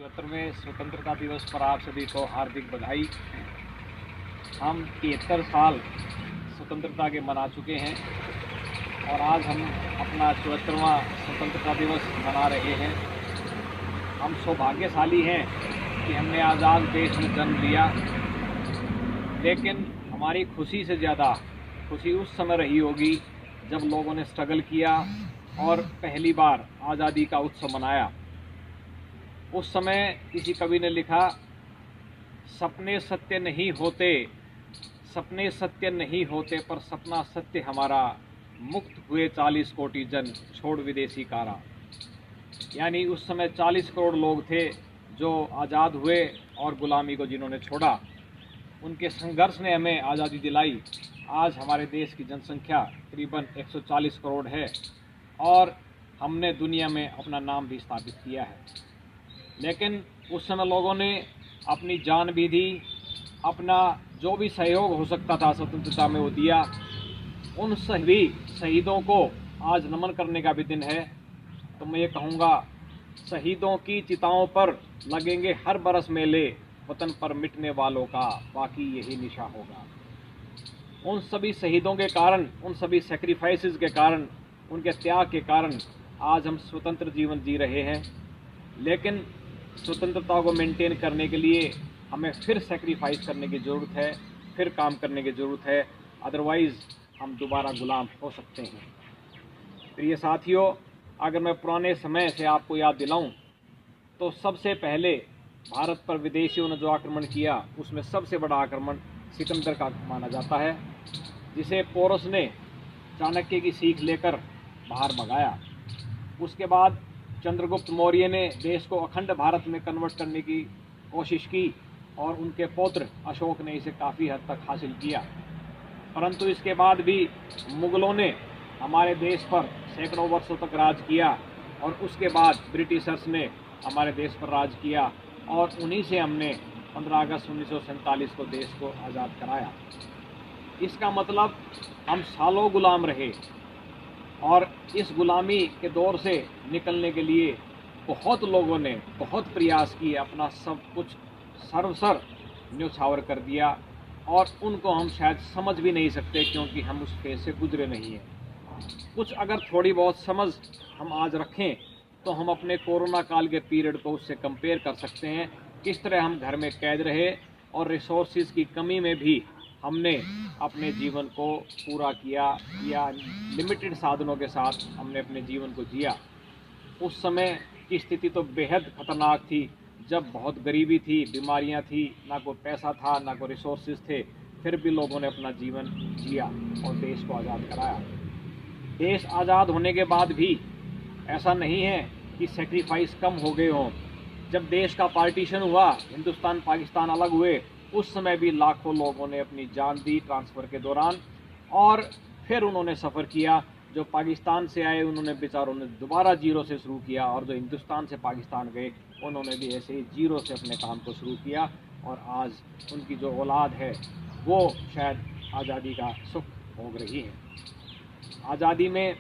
74वें स्वतंत्रता दिवस पर आप सभी को हार्दिक बधाई। हम 73 साल स्वतंत्रता के मना चुके हैं और आज हम अपना 74वां स्वतंत्रता दिवस मना रहे हैं। हम सौभाग्यशाली हैं कि हमने आज़ाद देश में जन्म लिया, लेकिन हमारी खुशी से ज़्यादा खुशी उस समय रही होगी जब लोगों ने स्ट्रगल किया और पहली बार आज़ादी का उत्सव मनाया। उस समय किसी कवि ने लिखा, सपने सत्य नहीं होते, सपने सत्य नहीं होते, पर सपना सत्य हमारा, मुक्त हुए 40 कोटि जन, छोड़ विदेशी कारा। यानी उस समय 40 करोड़ लोग थे जो आज़ाद हुए और गुलामी को जिन्होंने छोड़ा, उनके संघर्ष ने हमें आज़ादी दिलाई। आज हमारे देश की जनसंख्या करीबन 140 करोड़ है और हमने दुनिया में अपना नाम भी स्थापित किया है। लेकिन उस समय लोगों ने अपनी जान भी दी, अपना जो भी सहयोग हो सकता था स्वतंत्रता में वो दिया। उन सभी शहीदों को आज नमन करने का भी दिन है। तो मैं ये कहूँगा, शहीदों की चिताओं पर लगेंगे हर बरस मेले, वतन पर मिटने वालों का बाकी यही निशा होगा। उन सभी शहीदों के कारण, उन सभी सेक्रीफाइसेस के कारण, उनके त्याग के कारण आज हम स्वतंत्र जीवन जी रहे हैं। लेकिन स्वतंत्रता को मेंटेन करने के लिए हमें फिर सेक्रीफाइस करने की ज़रूरत है, फिर काम करने की ज़रूरत है, अदरवाइज़ हम दोबारा गुलाम हो सकते हैं। प्रिय साथियों, अगर मैं पुराने समय से आपको याद दिलाऊं तो सबसे पहले भारत पर विदेशियों ने जो आक्रमण किया, उसमें सबसे बड़ा आक्रमण सिकंदर का माना जाता है, जिसे पोरस ने चाणक्य की सीख लेकर बाहर भगाया। उसके बाद चंद्रगुप्त मौर्य ने देश को अखंड भारत में कन्वर्ट करने की कोशिश की और उनके पौत्र अशोक ने इसे काफ़ी हद तक हासिल किया। परंतु इसके बाद भी मुग़लों ने हमारे देश पर सैकड़ों वर्षों तक राज किया और उसके बाद ब्रिटिशर्स ने हमारे देश पर राज किया और उन्हीं से हमने 15 अगस्त 1947 को देश को आज़ाद कराया। इसका मतलब हम सालों गुलाम रहे और इस गुलामी के दौर से निकलने के लिए बहुत लोगों ने बहुत प्रयास किए, अपना सब कुछ सर्वसर न्योछावर कर दिया और उनको हम शायद समझ भी नहीं सकते, क्योंकि हम उस फेज से गुजरे नहीं हैं। कुछ अगर थोड़ी बहुत समझ हम आज रखें तो हम अपने कोरोना काल के पीरियड को उससे कंपेयर कर सकते हैं, किस तरह हम घर में कैद रहे और रिसोर्सेज की कमी में भी हमने अपने जीवन को पूरा किया या लिमिटेड साधनों के साथ हमने अपने जीवन को जिया। उस समय की स्थिति तो बेहद खतरनाक थी, जब बहुत गरीबी थी, बीमारियां थी, ना कोई पैसा था, ना कोई रिसोर्सेज थे, फिर भी लोगों ने अपना जीवन जिया और देश को आज़ाद कराया। देश आज़ाद होने के बाद भी ऐसा नहीं है कि सेक्रीफाइस कम हो गए हों। जब देश का पार्टीशन हुआ, हिंदुस्तान पाकिस्तान अलग हुए, उस समय भी लाखों लोगों ने अपनी जान दी ट्रांसफ़र के दौरान और फिर उन्होंने सफ़र किया। जो पाकिस्तान से आए उन्होंने बेचारों ने दोबारा जीरो से शुरू किया और जो हिंदुस्तान से पाकिस्तान गए उन्होंने भी ऐसे ही जीरो से अपने काम को शुरू किया और आज उनकी जो औलाद है वो शायद आज़ादी का सुख भोग रही है। आज़ादी में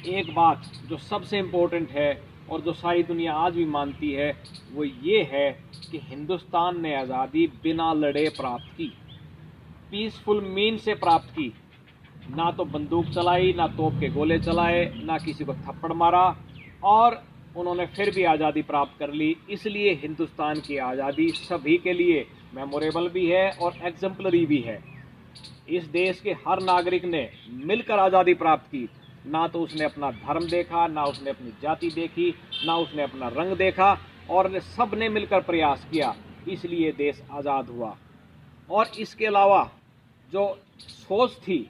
एक बात जो सबसे इम्पोर्टेंट है और जो सारी दुनिया आज भी मानती है, वो ये है कि हिंदुस्तान ने आज़ादी बिना लड़े प्राप्त की, पीसफुल मीन से प्राप्त की। ना तो बंदूक चलाई, ना तोप के गोले चलाए, ना किसी को थप्पड़ मारा और उन्होंने फिर भी आज़ादी प्राप्त कर ली। इसलिए हिंदुस्तान की आज़ादी सभी के लिए मेमोरेबल भी है और एग्जाम्पलरी भी है। इस देश के हर नागरिक ने मिलकर आज़ादी प्राप्त की। ना तो उसने अपना धर्म देखा, ना उसने अपनी जाति देखी, ना उसने अपना रंग देखा और सब ने मिलकर प्रयास किया, इसलिए देश आज़ाद हुआ। और इसके अलावा जो सोच थी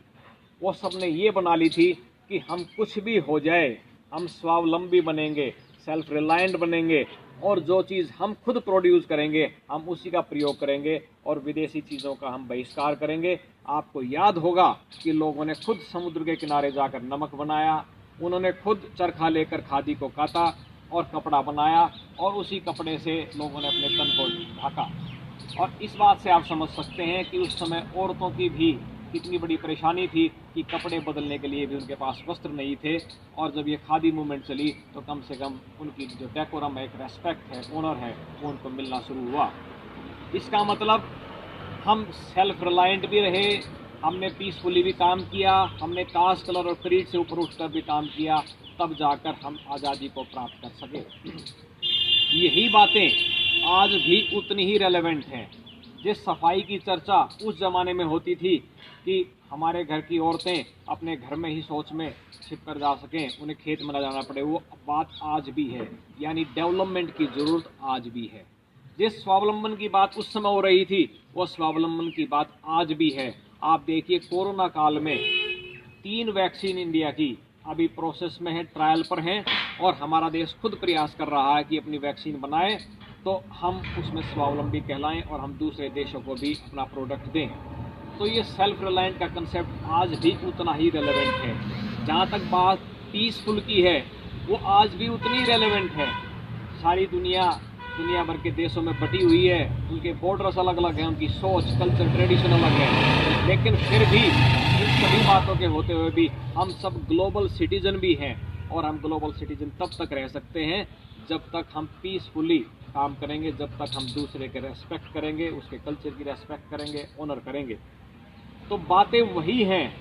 वो सब ने ये बना ली थी कि हम कुछ भी हो जाए, हम स्वावलंबी बनेंगे, सेल्फ रिलायंट बनेंगे और जो चीज़ हम खुद प्रोड्यूस करेंगे हम उसी का प्रयोग करेंगे और विदेशी चीज़ों का हम बहिष्कार करेंगे। आपको याद होगा कि लोगों ने खुद समुद्र के किनारे जाकर नमक बनाया, उन्होंने खुद चरखा लेकर खादी को काटा और कपड़ा बनाया और उसी कपड़े से लोगों ने अपने तन को ढका। और इस बात से आप समझ सकते हैं कि उस समय औरतों की भी इतनी बड़ी परेशानी थी कि कपड़े बदलने के लिए भी उनके पास वस्त्र नहीं थे। और जब ये खादी मूवमेंट चली तो कम से कम उनकी जो डेकोरम है, एक रेस्पेक्ट है, ऑनर है, वो उनको मिलना शुरू हुआ। इसका मतलब हम सेल्फ रिलायंट भी रहे, हमने पीसफुली भी काम किया, हमने कास्ट, कलर और क्रीड से ऊपर उठकर भी काम किया, तब जाकर हम आज़ादी को प्राप्त कर सके। यही बातें आज भी उतनी ही रेलेवेंट हैं। जिस सफाई की चर्चा उस ज़माने में होती थी कि हमारे घर की औरतें अपने घर में ही शौच में छिप कर जा सकें, उन्हें खेत में न जाना पड़े, वो बात आज भी है। यानी डेवलपमेंट की ज़रूरत आज भी है। जिस स्वावलंबन की बात उस समय हो रही थी, वो स्वावलंबन की बात आज भी है। आप देखिए, कोरोना काल में 3 वैक्सीन इंडिया की अभी प्रोसेस में है, ट्रायल पर हैं, और हमारा देश खुद प्रयास कर रहा है कि अपनी वैक्सीन बनाए तो हम उसमें स्वावलंबी कहलाएं और हम दूसरे देशों को भी अपना प्रोडक्ट दें। तो ये सेल्फ रिलायंट का कंसेप्ट आज भी उतना ही रेलेवेंट है। जहाँ तक बात पीसफुल की है, वो आज भी उतनी रेलेवेंट है। सारी दुनिया भर के देशों में बटी हुई है, उनके बॉर्डर्स अलग अलग हैं, उनकी सोच, कल्चर, ट्रेडिशन अलग है, लेकिन फिर भी इन सभी बातों के होते हुए भी हम सब ग्लोबल सिटीजन भी हैं। और हम ग्लोबल सिटीजन तब तक रह सकते हैं जब तक हम पीसफुली काम करेंगे, जब तक हम दूसरे के रेस्पेक्ट करेंगे, उसके कल्चर की रेस्पेक्ट करेंगे, ऑनर करेंगे। तो बातें वही हैं,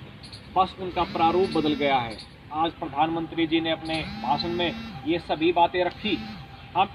बस उनका प्रारूप बदल गया है। आज प्रधानमंत्री जी ने अपने भाषण में ये सभी बातें रखी। हम